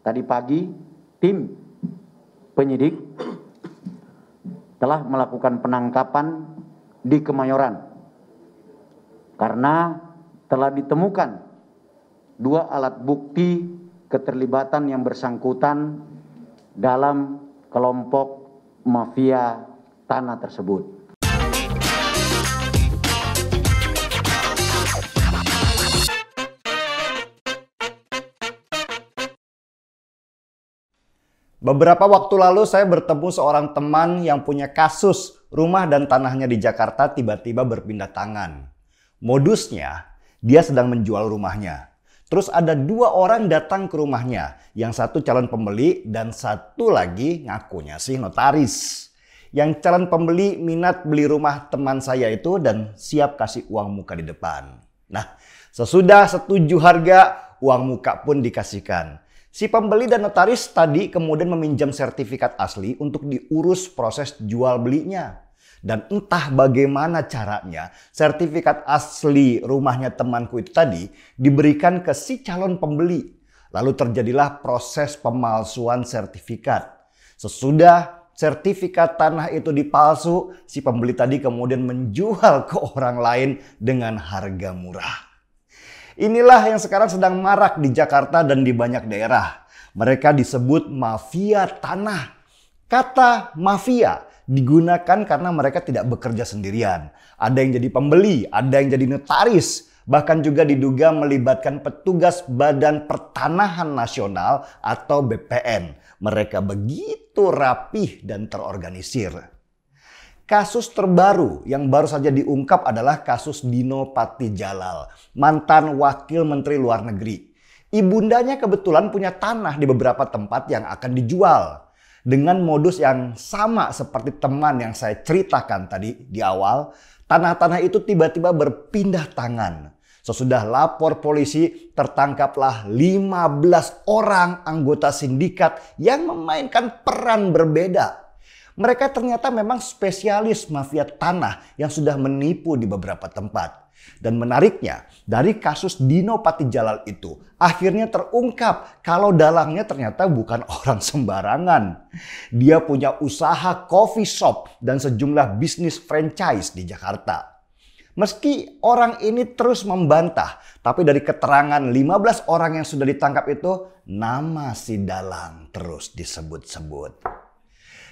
tadi pagi tim penyidik telah melakukan penangkapan di Kemayoran karena telah ditemukan 2 alat bukti keterlibatan yang bersangkutan dalam kelompok mafia tanah tersebut. Beberapa waktu lalu saya bertemu seorang teman yang punya kasus rumah dan tanahnya di Jakarta tiba-tiba berpindah tangan. Modusnya, dia sedang menjual rumahnya. Terus ada 2 orang datang ke rumahnya. Yang satu calon pembeli dan satu lagi ngakunya sih notaris. Yang calon pembeli minat beli rumah teman saya itu dan siap kasih uang muka di depan. Nah, sesudah setuju harga, uang muka pun dikasihkan. Si pembeli dan notaris tadi kemudian meminjam sertifikat asli untuk diurus proses jual belinya. Dan entah bagaimana caranya, sertifikat asli rumahnya temanku itu tadi diberikan ke si calon pembeli. Lalu terjadilah proses pemalsuan sertifikat. Sesudah sertifikat tanah itu dipalsu, si pembeli tadi kemudian menjual ke orang lain dengan harga murah. Inilah yang sekarang sedang marak di Jakarta dan di banyak daerah. Mereka disebut mafia tanah. Kata mafia digunakan karena mereka tidak bekerja sendirian. Ada yang jadi pembeli, ada yang jadi notaris. Bahkan juga diduga melibatkan petugas Badan Pertanahan Nasional atau BPN. Mereka begitu rapih dan terorganisir. Kasus terbaru yang baru saja diungkap adalah kasus Dino Patijalal, mantan Wakil Menteri Luar Negeri. Ibundanya kebetulan punya tanah di beberapa tempat yang akan dijual. Dengan modus yang sama seperti teman yang saya ceritakan tadi di awal, tanah-tanah itu tiba-tiba berpindah tangan. Sesudah lapor polisi, tertangkaplah 15 orang anggota sindikat yang memainkan peran berbeda. Mereka ternyata memang spesialis mafia tanah yang sudah menipu di beberapa tempat. Dan menariknya, dari kasus Dino Patijalal itu akhirnya terungkap kalau dalangnya ternyata bukan orang sembarangan. Dia punya usaha coffee shop dan sejumlah bisnis franchise di Jakarta. Meski orang ini terus membantah, tapi dari keterangan 15 orang yang sudah ditangkap itu, nama si dalang terus disebut-sebut.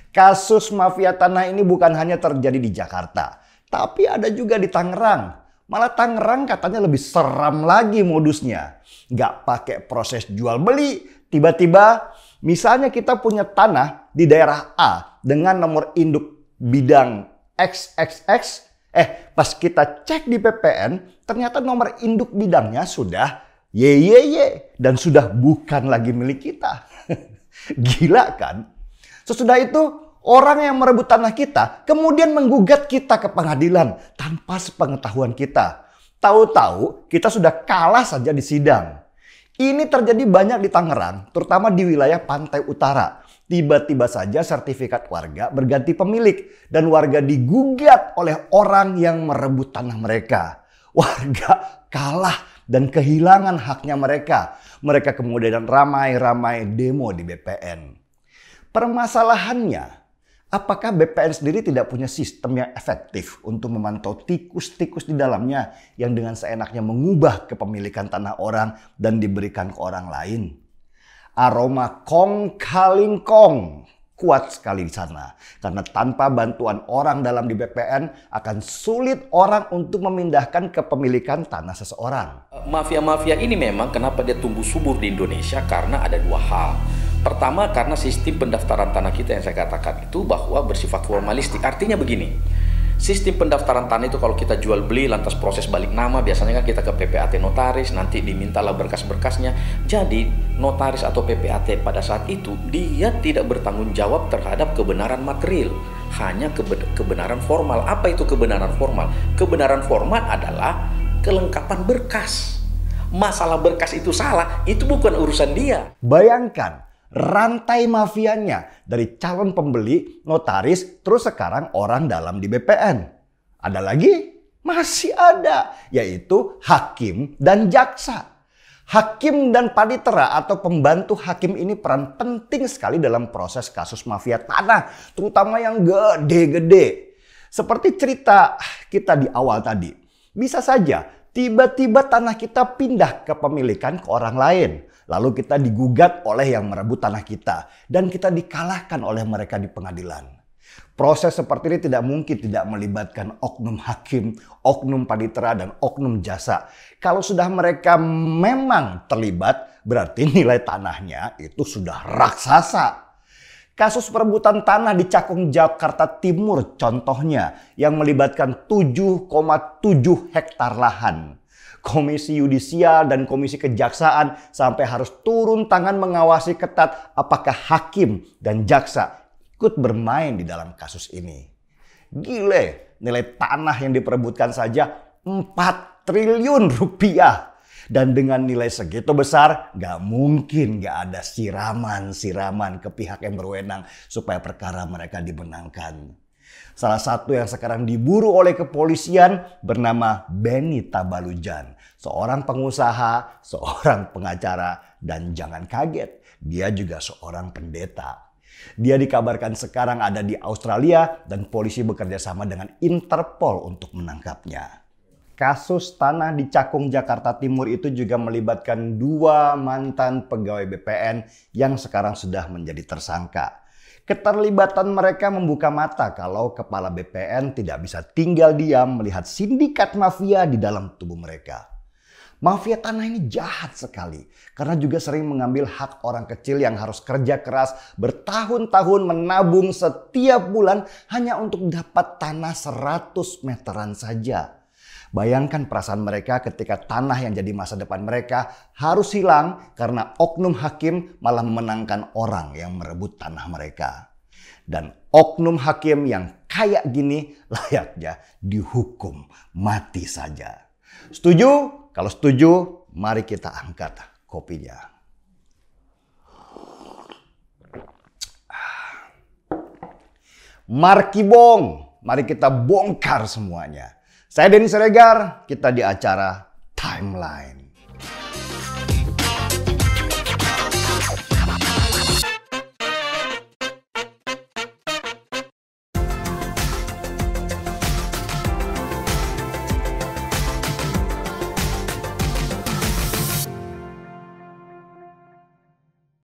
Kasus mafia tanah ini bukan hanya terjadi di Jakarta, tapi ada juga di Tangerang. Malah Tangerang katanya lebih seram lagi modusnya. Gak pakai proses jual beli, tiba-tiba misalnya kita punya tanah di daerah A dengan nomor induk bidang XXX. Pas kita cek di PPN, ternyata nomor induk bidangnya sudah YYY dan sudah bukan lagi milik kita. Gila kan? Sesudah itu, orang yang merebut tanah kita kemudian menggugat kita ke pengadilan tanpa sepengetahuan kita. Tahu-tahu kita sudah kalah saja di sidang. Ini terjadi banyak di Tangerang, terutama di wilayah pantai utara. Tiba-tiba saja sertifikat warga berganti pemilik dan warga digugat oleh orang yang merebut tanah mereka. Warga kalah dan kehilangan haknya mereka. Mereka kemudian ramai-ramai demo di BPN. Permasalahannya, apakah BPN sendiri tidak punya sistem yang efektif untuk memantau tikus-tikus di dalamnya yang dengan seenaknya mengubah kepemilikan tanah orang dan diberikan ke orang lain? Aroma kong kaling kong kuat sekali di sana. Karena tanpa bantuan orang dalam di BPN akan sulit orang untuk memindahkan kepemilikan tanah seseorang. Mafia-mafia ini memang kenapa dia tumbuh subur di Indonesia karena ada 2 hal. Pertama, karena sistem pendaftaran tanah kita yang saya katakan itu bahwa bersifat formalistik. Artinya begini, sistem pendaftaran tanah itu kalau kita jual beli lantas proses balik nama, biasanya kan kita ke PPAT notaris, nanti dimintalah berkas-berkasnya. Jadi notaris atau PPAT pada saat itu dia tidak bertanggung jawab terhadap kebenaran material, hanya kebenaran formal. Apa itu kebenaran formal? Kebenaran formal adalah kelengkapan berkas. Masalah berkas itu salah, itu bukan urusan dia. Bayangkan rantai mafianya dari calon pembeli, notaris, terus sekarang orang dalam di BPN. Ada lagi? Masih ada, yaitu hakim dan jaksa. Hakim dan panitera atau pembantu hakim ini peran penting sekali dalam proses kasus mafia tanah, terutama yang gede-gede. Seperti cerita kita di awal tadi, bisa saja tiba-tiba tanah kita pindah kepemilikan ke orang lain. Lalu kita digugat oleh yang merebut tanah kita dan kita dikalahkan oleh mereka di pengadilan. Proses seperti ini tidak mungkin tidak melibatkan oknum hakim, oknum panitera, dan oknum jasa. Kalau sudah mereka memang terlibat, berarti nilai tanahnya itu sudah raksasa. Kasus perebutan tanah di Cakung, Jakarta Timur contohnya yang melibatkan 7,7 hektar lahan. Komisi Yudisial dan Komisi Kejaksaan sampai harus turun tangan mengawasi ketat apakah hakim dan jaksa ikut bermain di dalam kasus ini. Gile, nilai tanah yang diperebutkan saja 4 triliun rupiah. Dan dengan nilai segitu besar, gak mungkin gak ada siraman-siraman ke pihak yang berwenang supaya perkara mereka dimenangkan. Salah satu yang sekarang diburu oleh kepolisian bernama Benny Tabalujan. Seorang pengusaha, seorang pengacara, dan jangan kaget, dia juga seorang pendeta. Dia dikabarkan sekarang ada di Australia dan polisi bekerja sama dengan Interpol untuk menangkapnya. Kasus tanah di Cakung, Jakarta Timur itu juga melibatkan 2 mantan pegawai BPN yang sekarang sudah menjadi tersangka. Keterlibatan mereka membuka mata kalau kepala BPN tidak bisa tinggal diam melihat sindikat mafia di dalam tubuh mereka. Mafia tanah ini jahat sekali karena juga sering mengambil hak orang kecil yang harus kerja keras bertahun-tahun menabung setiap bulan hanya untuk dapat tanah 100 meteran saja. Bayangkan perasaan mereka ketika tanah yang jadi masa depan mereka harus hilang karena oknum hakim malah memenangkan orang yang merebut tanah mereka. Dan oknum hakim yang kayak gini layaknya dihukum mati saja. Setuju? Kalau setuju, mari kita angkat kopinya. Markibong, mari kita bongkar semuanya. Saya Denny Siregar, kita di acara Timeline.